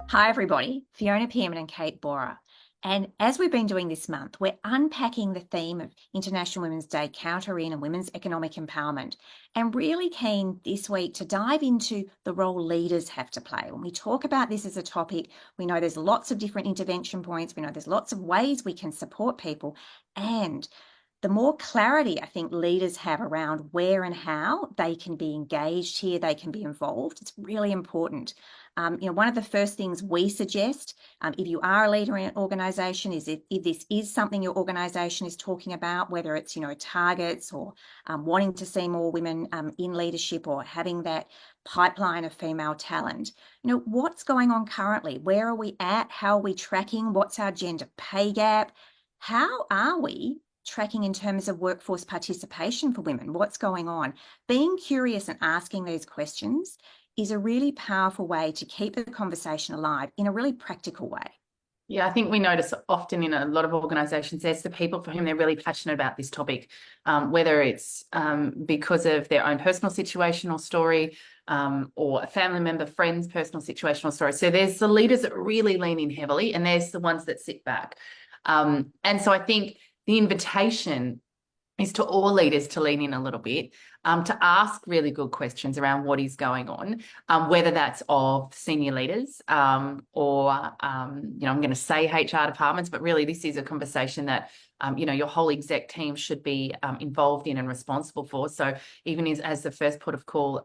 Hi, everybody. Fiona Pearman and Kate Bora. And as we've been doing this month, we're unpacking the theme of International Women's Day, countering and women's economic empowerment, and really keen this week to dive into the role leaders have to play. When we talk about this as a topic, we know there's lots of different intervention points. We know there's lots of ways we can support people. And the more clarity I think leaders have around where and how they can be engaged here, they can be involved, it's really important. One of the first things we suggest, if you are a leader in an organisation, is if this is something your organisation is talking about, whether it's targets or wanting to see more women in leadership or having that pipeline of female talent. What's going on currently? Where are we at? How are we tracking? What's our gender pay gap? How are we tracking in terms of workforce participation for women? What's going on? Being curious and asking these questions is a really powerful way to keep the conversation alive in a really practical way. Yeah, I think we notice often in a lot of organisations, there's the people for whom they're really passionate about this topic, whether it's because of their own personal situation or story, or a family member, friend's personal situation or story. So there's the leaders that really lean in heavily, and there's the ones that sit back. And so I think the invitation is to all leaders to lean in a little bit, to ask really good questions around what is going on, whether that's of senior leaders or, I'm going to say HR departments, but really this is a conversation that, your whole exec team should be involved in and responsible for. So even as the first port of call,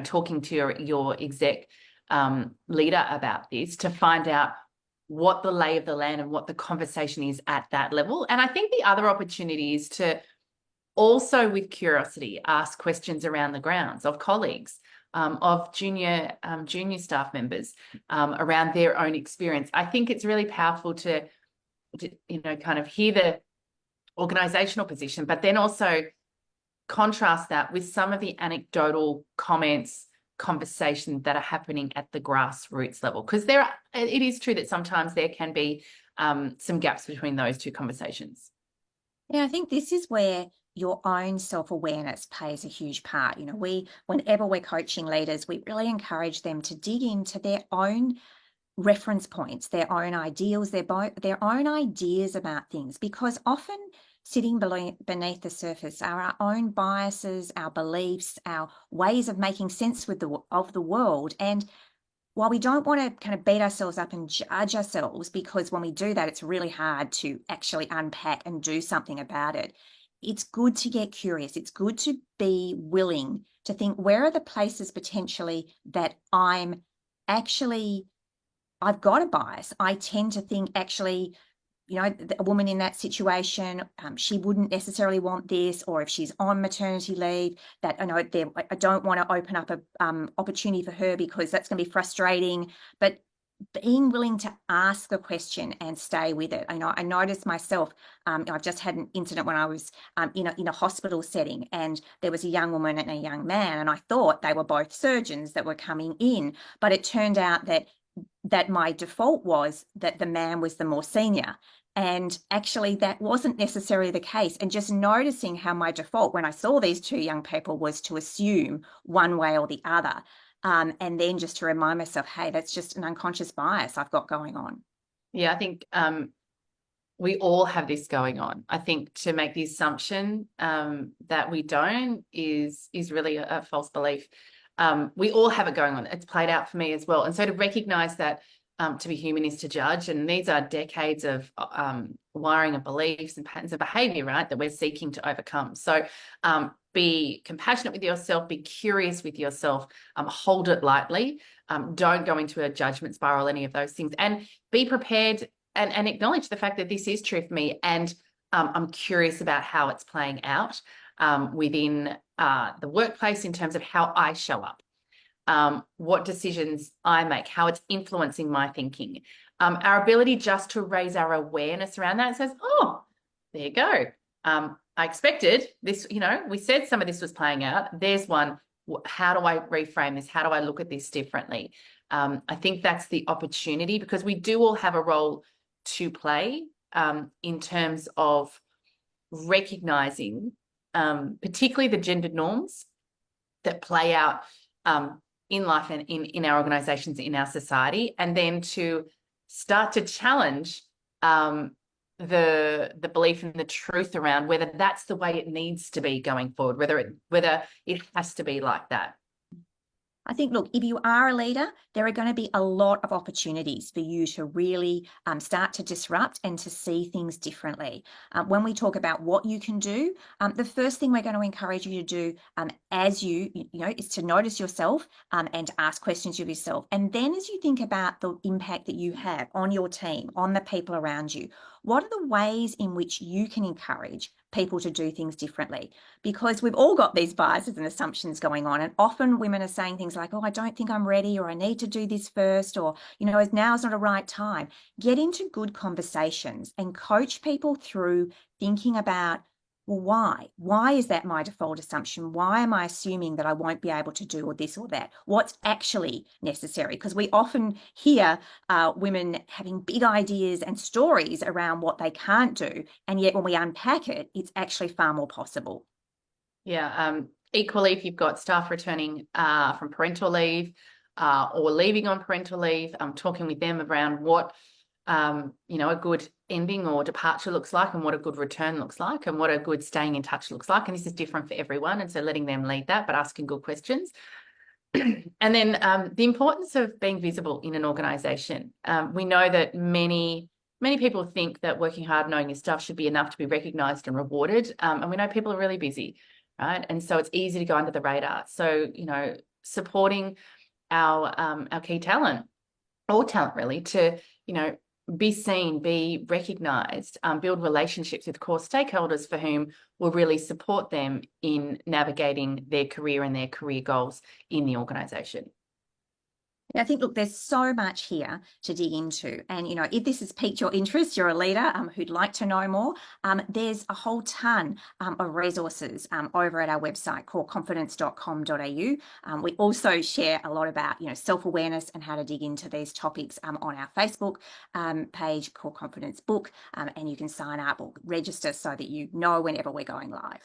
talking to your exec leader about this to find out what the lay of the land and what the conversation is at that level. And I think the other opportunity is to also, with curiosity, ask questions around the grounds of colleagues, of junior staff members, around their own experience. I think it's really powerful to kind of hear the organisational position, but then also contrast that with some of the anecdotal comments, conversations that are happening at the grassroots level, because it is true that sometimes there can be some gaps between those two conversations. Yeah, I think this is where your own self-awareness plays a huge part. Whenever we're coaching leaders, we really encourage them to dig into their own reference points, their own ideals, their own ideas about things, because often sitting beneath the surface are our own biases, our beliefs, our ways of making sense of the world. And while we don't want to kind of beat ourselves up and judge ourselves, because when we do that, it's really hard to actually unpack and do something about it, it's good to get curious. It's good to be willing to think, where are the places potentially that I've got a bias. I tend to think actually, a woman in that situation, she wouldn't necessarily want this, or if she's on maternity leave, that I don't want to open up a opportunity for her because that's going to be frustrating. But being willing to ask the question and stay with it. I noticed myself, I've just had an incident when I was in a hospital setting, and there was a young woman and a young man, and I thought they were both surgeons that were coming in, but it turned out that my default was that the man was the more senior. And actually, that wasn't necessarily the case. And just noticing how my default when I saw these two young people was to assume one way or the other. And then just to remind myself, hey, that's just an unconscious bias I've got going on. Yeah, I think we all have this going on. I think to make the assumption that we don't is really a false belief. We all have it going on. It's played out for me as well. And so to recognize that to be human is to judge. And these are decades of wiring of beliefs and patterns of behavior, right, that we're seeking to overcome. So be compassionate with yourself, be curious with yourself, hold it lightly. Don't go into a judgment spiral, any of those things, and be prepared and acknowledge the fact that this is true for me. And I'm curious about how it's playing out within the workplace in terms of how I show up, what decisions I make, how it's influencing my thinking. Our ability just to raise our awareness around that says, oh, there you go. I expected this, we said some of this was playing out. There's one. How do I reframe this? How do I look at this differently? I think that's the opportunity, because we do all have a role to play in terms of recognizing particularly the gendered norms that play out in life and in our organizations, in our society, and then to start to challenge the belief and the truth around whether that's the way it needs to be going forward, whether it has to be like that. I think, look, if you are a leader, there are going to be a lot of opportunities for you to really start to disrupt and to see things differently. When we talk about what you can do, the first thing we're going to encourage you to do as is to notice yourself and ask questions of yourself. And then as you think about the impact that you have on your team, on the people around you, what are the ways in which you can encourage people to do things differently? Because we've all got these biases and assumptions going on. And often women are saying things like, oh, I don't think I'm ready, or I need to do this first, or, now's not a right time. Get into good conversations and coach people through thinking about, well, why? Why is that my default assumption? Why am I assuming that I won't be able to do or this or that? What's actually necessary? Because we often hear women having big ideas and stories around what they can't do. And yet when we unpack it, it's actually far more possible. Yeah. Equally, if you've got staff returning from parental leave or leaving on parental leave, talking with them around what a good ending or departure looks like, and what a good return looks like, and what a good staying in touch looks like. And this is different for everyone. And so letting them lead that, but asking good questions. And then the importance of being visible in an organisation. We know that many people think that working hard, knowing your stuff should be enough to be recognised and rewarded. And we know people are really busy, right? And so it's easy to go under the radar. So, supporting our key talent, all talent really, to, be seen, be recognised, build relationships with core stakeholders for whom will really support them in navigating their career and their career goals in the organisation. I think, look, there's so much here to dig into. And, if this has piqued your interest, you're a leader who'd like to know more, there's a whole ton of resources over at our website, coreconfidence.com.au. We also share a lot about, self-awareness and how to dig into these topics on our Facebook page, Core Confidence Book, and you can sign up or register so that you know whenever we're going live.